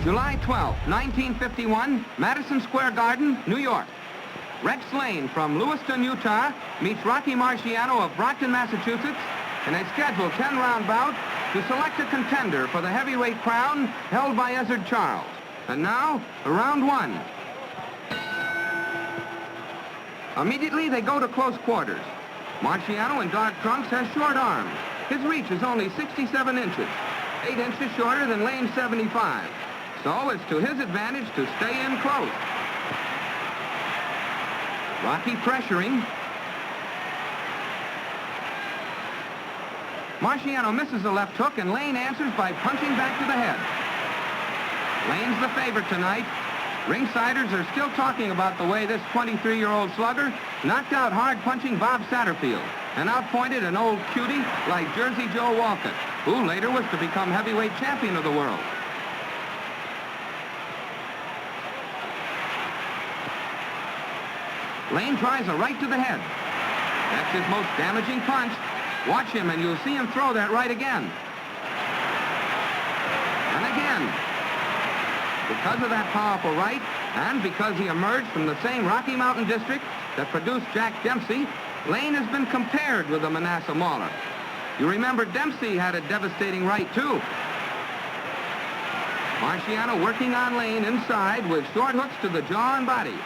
July 12, 1951, Madison Square Garden, New York. Rex Layne from Lewiston, Utah, meets Rocky Marciano of Brockton, Massachusetts, in a scheduled 10-round bout to select a contender for the heavyweight crown held by Ezzard Charles. And now, round one. Immediately, they go to close quarters. Marciano in dark trunks has short arms. His reach is only 67 inches, 8 inches shorter than Layne's 75. So it's to his advantage to stay in close. Rocky pressuring. Marciano misses a left hook, and Layne answers by punching back to the head. Layne's the favorite tonight. Ringsiders are still talking about the way this 23-year-old slugger knocked out hard-punching Bob Satterfield and outpointed an old cutie like Jersey Joe Walcott, who later was to become heavyweight champion of the world. Layne tries a right to the head. That's his most damaging punch. Watch him and you'll see him throw that right again. And again. Because of that powerful right, and because he emerged from the same Rocky Mountain district that produced Jack Dempsey, Layne has been compared with the Manasseh Mauler. You remember Dempsey had a devastating right, too. Marciano working on Layne inside with short hooks to the jaw and body.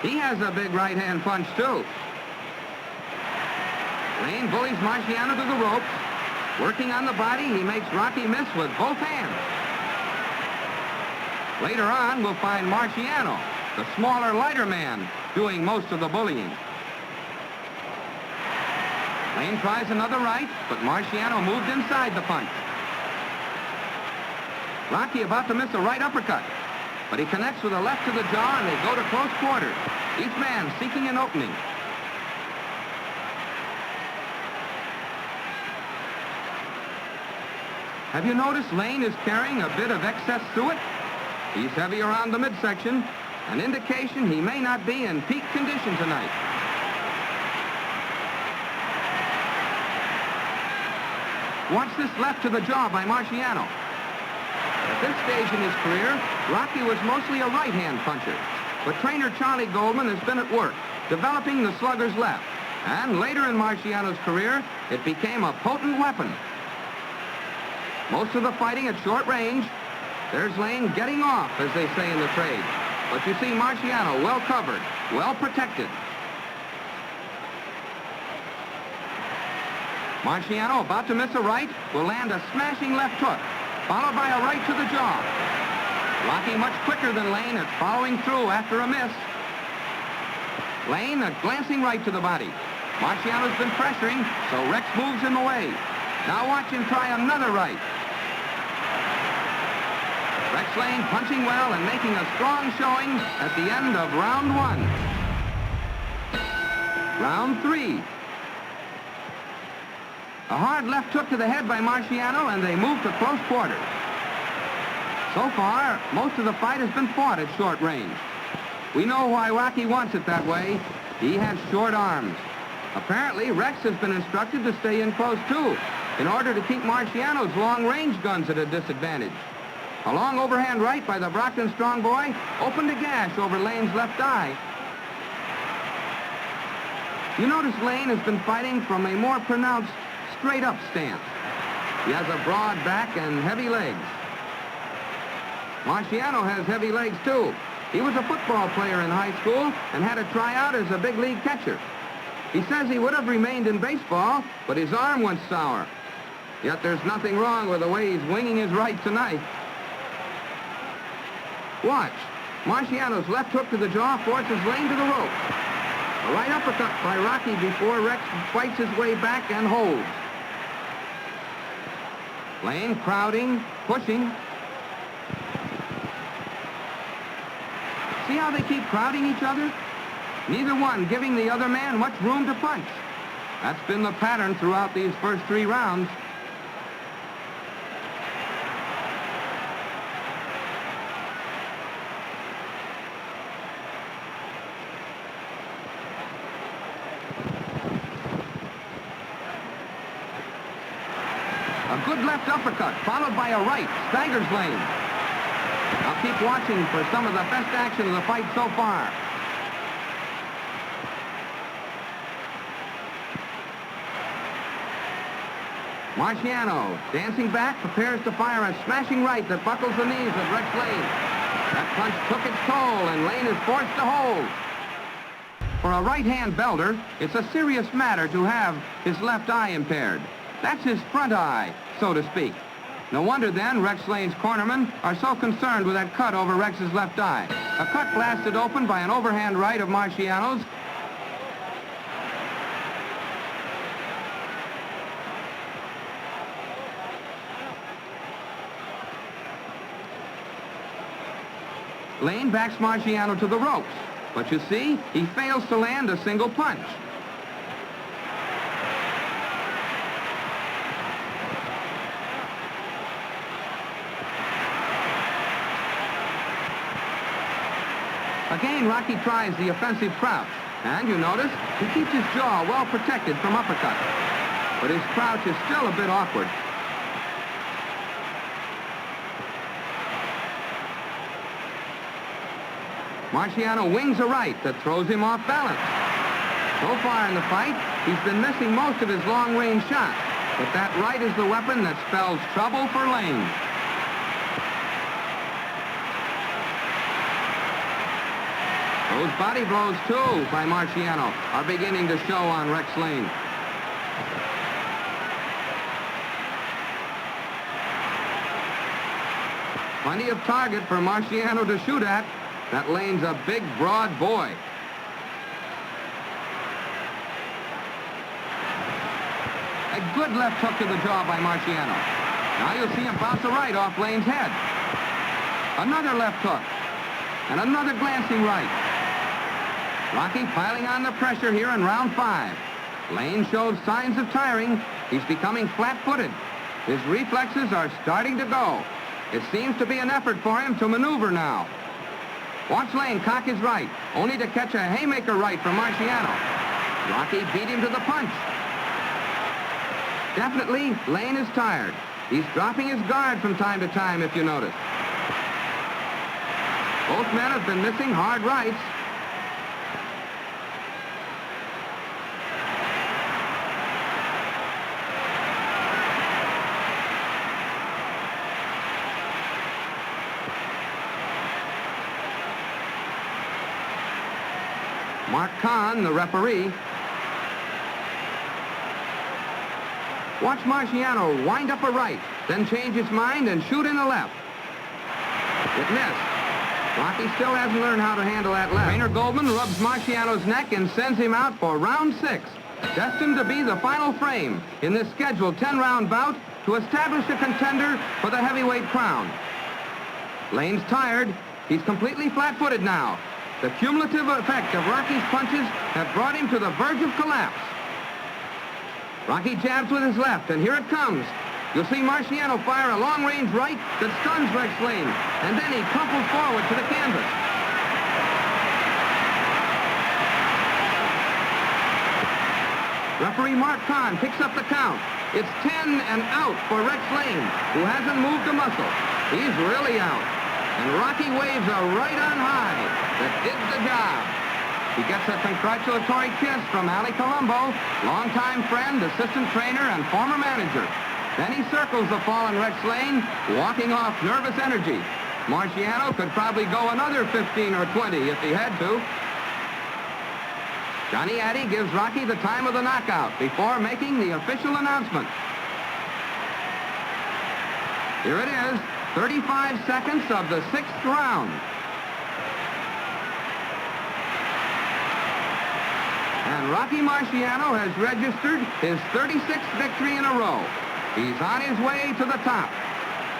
He has a big right-hand punch, too. Layne bullies Marciano to the ropes. Working on the body, he makes Rocky miss with both hands. Later on, we'll find Marciano, the smaller, lighter man, doing most of the bullying. Layne tries another right, but Marciano moved inside the punch. Rocky about to miss a right uppercut, but he connects with a left to the jaw, and they go to close quarters, each man seeking an opening. Have you noticed Layne is carrying a bit of excess suet? He's heavy around the midsection, an indication he may not be in peak condition tonight. Watch this left to the jaw by Marciano. At this stage in his career, Rocky was mostly a right-hand puncher, but trainer Charlie Goldman has been at work, developing the slugger's left, and later in Marciano's career, it became a potent weapon. Most of the fighting at short range. There's Layne getting off, as they say in the trade. But you see Marciano well covered, well protected. Marciano, about to miss a right, will land a smashing left hook, followed by a right to the jaw. Rocky much quicker than Layne at following through after a miss. Layne, a glancing right to the body. Marciano's been pressuring, so Rex moves him away. Now watch him try another right. Rex Layne punching well and making a strong showing at the end of round one. Round three. A hard left hook to the head by Marciano, and they move to close quarters. So far, most of the fight has been fought at short range. We know why Rocky wants it that way. He has short arms. Apparently, Rex has been instructed to stay in close, too, in order to keep Marciano's long-range guns at a disadvantage. A long overhand right by the Brockton strong boy opened a gash over Layne's left eye. You notice Layne has been fighting from a more pronounced straight-up stance. He has a broad back and heavy legs. Marciano has heavy legs, too. He was a football player in high school and had a tryout as a big league catcher. He says he would have remained in baseball, but his arm went sour. Yet there's nothing wrong with the way he's winging his right tonight. Watch. Marciano's left hook to the jaw forces Layne to the rope. A right uppercut by Rocky before Rex fights his way back and holds. Layne crowding, pushing. See how they keep crowding each other? Neither one giving the other man much room to punch. That's been the pattern throughout these first three rounds. A good left uppercut, followed by a right, staggers Layne. keep watching for some of the best action of the fight so far. Marciano, dancing back, prepares to fire a smashing right that buckles the knees of Rex Layne. That punch took its toll, and Layne is forced to hold. For a right-hand belter, it's a serious matter to have his left eye impaired. That's his front eye, so to speak. No wonder, then, Rex Layne's cornermen are so concerned with that cut over Rex's left eye. A cut blasted open by an overhand right of Marciano's. Layne backs Marciano to the ropes, but you see, he fails to land a single punch. Again, Rocky tries the offensive crouch, and you notice he keeps his jaw well protected from uppercuts, but his crouch is still a bit awkward. Marciano wings a right that throws him off balance. So far in the fight, he's been missing most of his long-range shots, but that right is the weapon that spells trouble for Layne. Those body blows, too, by Marciano are beginning to show on Rex Layne. Plenty of target for Marciano to shoot at. That Layne's a big, broad boy. A good left hook to the jaw by Marciano. Now you'll see him bounce a right off Layne's head. Another left hook. And another glancing right. Rocky piling on the pressure here in round 5. Layne shows signs of tiring. He's becoming flat-footed. His reflexes are starting to go. It seems to be an effort for him to maneuver now. Watch Layne cock his right, only to catch a haymaker right from Marciano. Rocky beat him to the punch. Definitely, Layne is tired. He's dropping his guard from time to time, if you notice. Both men have been missing hard rights. Mark Kahn, the referee. Watch Marciano wind up a right, then change his mind and shoot in a left. It missed. Rocky still hasn't learned how to handle that left. Trainer Goldman rubs Marciano's neck and sends him out for round 6, destined to be the final frame in this scheduled 10-round bout to establish a contender for the heavyweight crown. Layne's tired. He's completely flat-footed now. The cumulative effect of Rocky's punches have brought him to the verge of collapse. Rocky jabs with his left, and here it comes. You'll see Marciano fire a long-range right that stuns Rex Layne, and then he crumples forward to the canvas. Referee Mark Kahn picks up the count. It's 10 and out for Rex Layne, who hasn't moved a muscle. He's really out. And Rocky waves a right on high that did the job. He gets a congratulatory kiss from Ali Colombo, longtime friend, assistant trainer, and former manager. Then he circles the fallen Rex Layne, walking off nervous energy. Marciano could probably go another 15 or 20 if he had to. Johnny Addy gives Rocky the time of the knockout before making the official announcement. Here it is. 35 seconds of the 6th round. And Rocky Marciano has registered his 36th victory in a row. He's on his way to the top.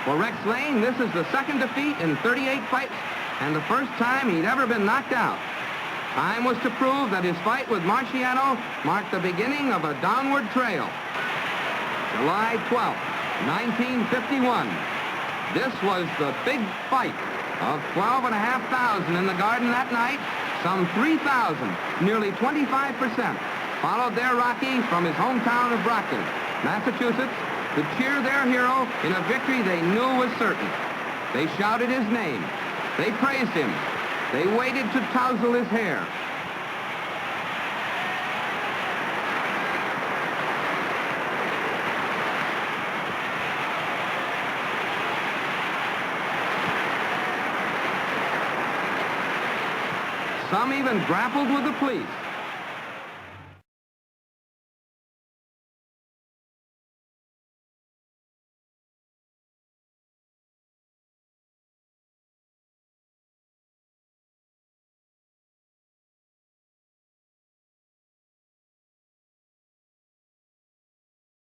For Rex Layne, this is the second defeat in 38 fights and the first time he'd ever been knocked out. Time was to prove that his fight with Marciano marked the beginning of a downward trail. July 12th, 1951. This was the big fight of 12,500 in the Garden that night. Some 3,000, nearly 25%, followed their Rocky from his hometown of Brockton, Massachusetts, to cheer their hero in a victory they knew was certain. They shouted his name. They praised him. They waited to touzle his hair. Some even grappled with the police.